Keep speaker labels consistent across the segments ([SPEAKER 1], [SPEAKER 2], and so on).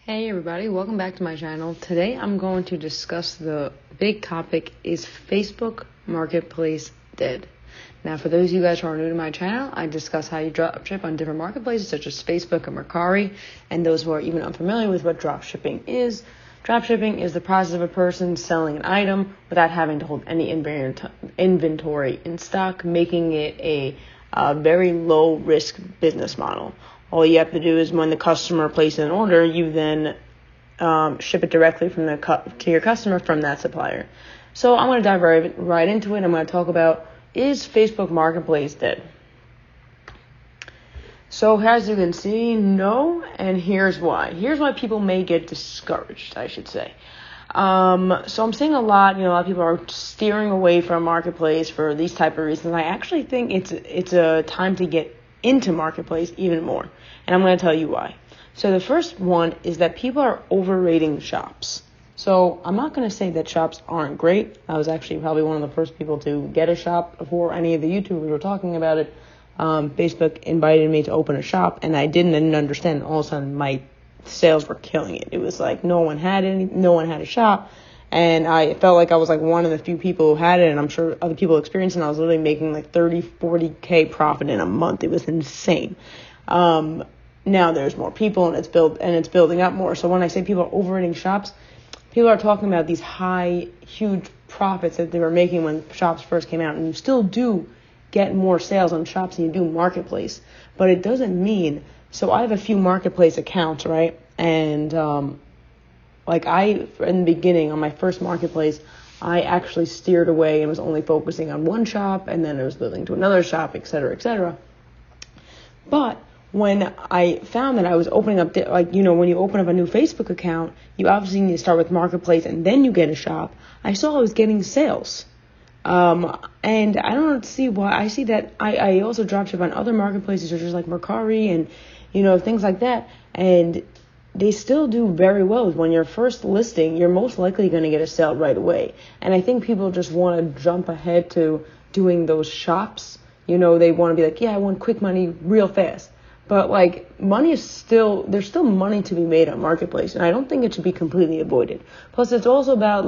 [SPEAKER 1] Hey everybody, welcome back to my channel. Today I'm going to discuss the big topic, is Facebook Marketplace dead? Now for those of you guys who are new to my channel, I discuss how you dropship on different marketplaces such as Facebook and Mercari, and those who are even unfamiliar with what dropshipping is. Dropshipping is the process of a person selling an item without having to hold any inventory in stock, making it a very low risk business model. All you have to do is when the customer places an order, you then ship it directly from to your customer from that supplier. So I'm going to dive right into it. I'm going to talk about, is Facebook Marketplace dead? So as you can see, no, and here's why. Here's why people may get discouraged, I should say. So I'm seeing a lot of people are steering away from Marketplace for these type of reasons. I actually think it's a time to get into Marketplace even more. And I'm going to tell you why. So the first one is that people are overrating shops. So I'm not going to say that shops aren't great. I was actually probably one of the first people to get a shop before any of the YouTubers were talking about it. Facebook invited me to open a shop, and I didn't understand. All of a sudden, my sales were killing it. It was like no one had a shop. And I felt like I was like one of the few people who had it, and I'm sure other people experienced it. And I was literally making like 40K profit in a month. It was insane. Now there's more people, and it's building up more. So when I say people are overrating shops, people are talking about these huge profits that they were making when shops first came out. And you still do get more sales on shops than you do Marketplace, but it doesn't mean. So I have a few Marketplace accounts, right? And in the beginning, on my first Marketplace, I actually steered away and was only focusing on one shop, and then I was building to another shop, et cetera, et cetera. But when I found that I was opening up, when you open up a new Facebook account, you obviously need to start with Marketplace and then you get a shop. I saw I was getting sales. And I don't see why. I see that I also dropship on other marketplaces, such as like Mercari and, things like that. And they still do very well. When you're first listing, you're most likely going to get a sale right away. And I think people just want to jump ahead to doing those shops. They want to be like, yeah, I want quick money real fast. But money is there's still money to be made on Marketplace. And I don't think it should be completely avoided. Plus, it's also about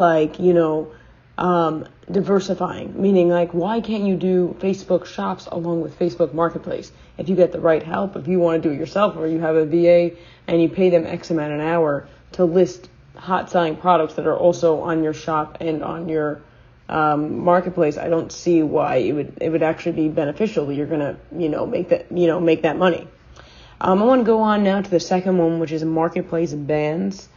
[SPEAKER 1] diversifying, meaning why can't you do Facebook shops along with Facebook Marketplace? If you get the right help, if you want to do it yourself, or you have a VA and you pay them X amount an hour to list hot selling products that are also on your shop and on your Marketplace, I don't see why it would actually be beneficial. You're gonna make that money. I want to go on now to the second one, which is Marketplace bans.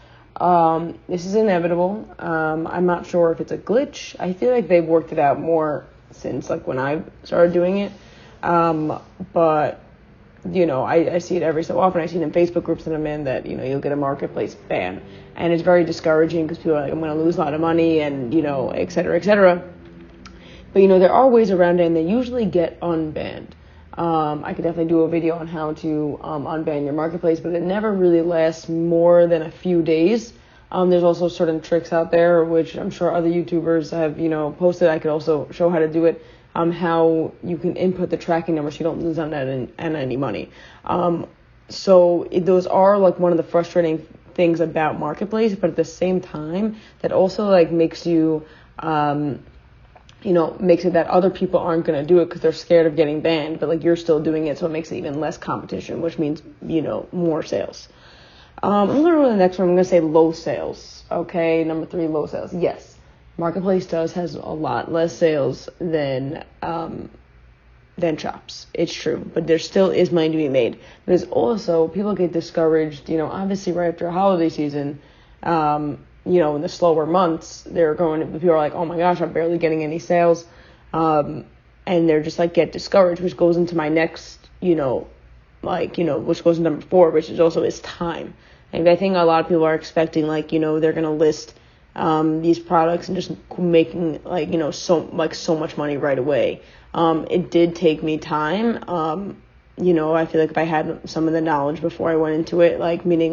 [SPEAKER 1] This is inevitable. I'm not sure if it's a glitch. I feel like they've worked it out more since when I started doing it. But I see it every so often. I see it in Facebook groups that I'm in that, you'll get a Marketplace ban, and it's very discouraging because people are like, I'm going to lose a lot of money and, et cetera, et cetera. But, there are ways around it, and they usually get unbanned. I could definitely do a video on how to unban your Marketplace, but it never really lasts more than a few days. There's also certain tricks out there, which I'm sure other YouTubers have, posted. I could also show how to do it, how you can input the tracking number so you don't lose on any money. Those are one of the frustrating things about Marketplace, but at the same time, that also makes you, makes it that other people aren't going to do it because they're scared of getting banned, but you're still doing it, so it makes it even less competition, which means, more sales. I'm going to go to the next one. I'm going to say low sales. Okay, number 3, low sales. Yes, Marketplace has a lot less sales than shops. It's true, but there still is money to be made. There's also, people get discouraged, obviously right after holiday season, in the slower months, people are like, oh my gosh, I'm barely getting any sales. And they're just get discouraged, which goes into my next, which goes into number 4, which is time. And I think a lot of people are expecting, they're going to list, these products and just making so much money right away. It did take me time. I feel like if I had some of the knowledge before I went into it, meaning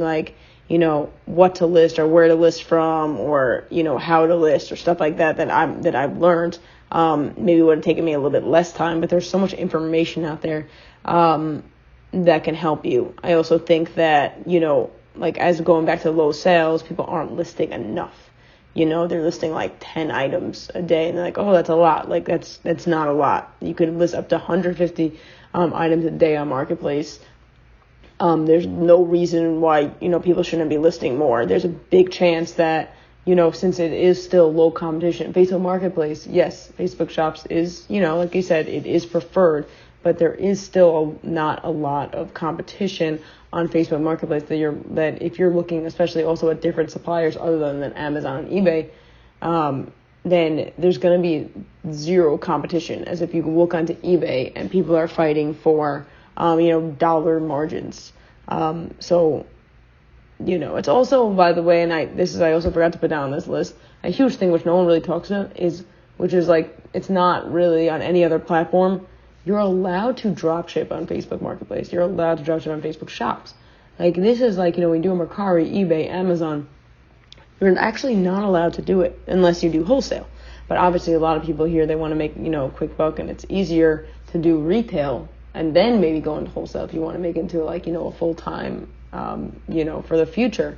[SPEAKER 1] what to list or where to list from, or, how to list or stuff like that I've learned, maybe it would have taken me a little bit less time, but there's so much information out there, that can help you. I also think that, like as going back to low sales, people aren't listing enough. They're listing like 10 items a day, and they're like, oh, that's a lot. Like that's not a lot. You could list up to 150 items a day on Marketplace. There's no reason why, people shouldn't be listing more. There's a big chance that, since it is still low competition, Facebook Marketplace, yes, Facebook Shops is, like you said, it is preferred, but there is still not a lot of competition on Facebook Marketplace that if you're looking especially also at different suppliers other than Amazon and eBay, then there's going to be zero competition, as if you look onto eBay and people are fighting for, dollar margins. So, it's also, by the way, and I also forgot to put down on this list, a huge thing which no one really talks about which is like, it's not really on any other platform. You're allowed to drop ship on Facebook Marketplace. You're allowed to drop ship on Facebook Shops. Like, this is like, when you do Mercari, eBay, Amazon, you're actually not allowed to do it unless you do wholesale. But obviously a lot of people here, they want to make, a quick buck, and it's easier to do retail and then maybe go into wholesale if you want to make it into like, a full-time, for the future.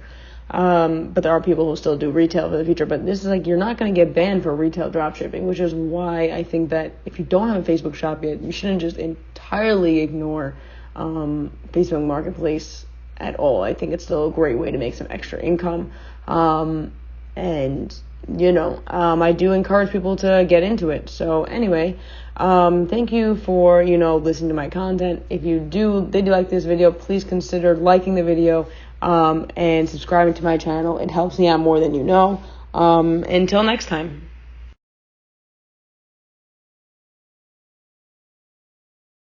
[SPEAKER 1] But there are people who still do retail for the future. But this is like, you're not going to get banned for retail dropshipping, which is why I think that if you don't have a Facebook shop yet, you shouldn't just entirely ignore Facebook Marketplace at all. I think it's still a great way to make some extra income. I do encourage people to get into it. So anyway, thank you for, listening to my content. If you did like this video, please consider liking the video, and subscribing to my channel. It helps me out more than you know. Until next time.